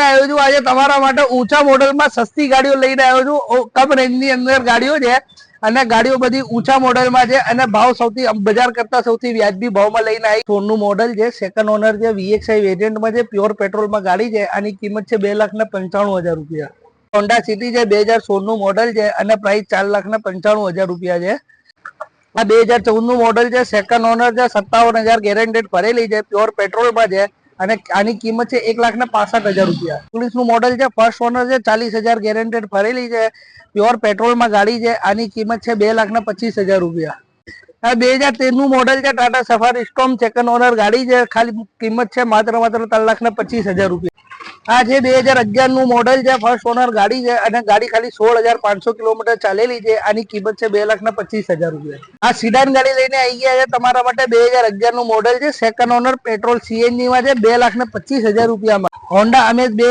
આવ્યો છું આજે તમારા માટે ઊંચા મોડલમાં સસ્તી ગાડીઓ લઈને આવ્યો છું. કમ રેન્જની અંદર ગાડીઓ છે અને ગાડીઓ બધી ઊંચા મોડલમાં છે અને ભાવ સૌથી બજાર કરતા સૌથી વ્યાજબી ભાવમાં લઈને આવી. 16 નું મોડલ છે, સેકન્ડ ઓનર છે, VXI વેરિયન્ટમાં છે, પ્યોર પેટ્રોલમાં ગાડી છે. આની કિંમત છે 2,95,000 રૂપિયા. હોન્ડા સિટી છે, 2016 નું મોડલ છે અને પ્રાઇસ 4,95,000 રૂપિયા છે. આ 2014 નું મોડલ છે, સેકન્ડ ઓનર છે, 57,000 ગેરંટેડ ભરેલી છે, પ્યોર પેટ્રોલમાં છે અને આની કિંમત છે 1,65,000 રૂપિયા. 19 નું મોડલ છે, ફર્સ્ટ ઓનર છે, 40,000 ગેરંટેડ ભરેલી છે, પ્યોર પેટ્રોલમાં ગાડી છે. આની કિંમત છે 2,25,000 રૂપિયા. આ 2013 નું મોડલ છે, Tata safari storm, second owner ગાડી છે. ખાલી કિંમત છે માત્ર 3,25,000 રૂપિયા. આ છે 2011 નું મોડલ છે, ફર્સ્ટ ઓનર ગાડી છે અને ગાડી ખાલી 16,500 કિલોમીટર ચાલેલી છે. આની કિંમત છે 2,25,000 રૂપિયા. આ સિડાન ગાડી લઈને આવી ગયા છે તમારા માટે. 2011 નું મોડલ છે, સેકન્ડ ઓનર, પેટ્રોલ CNG માં છે, 2,25,000 રૂપિયામાં. Honda Amaze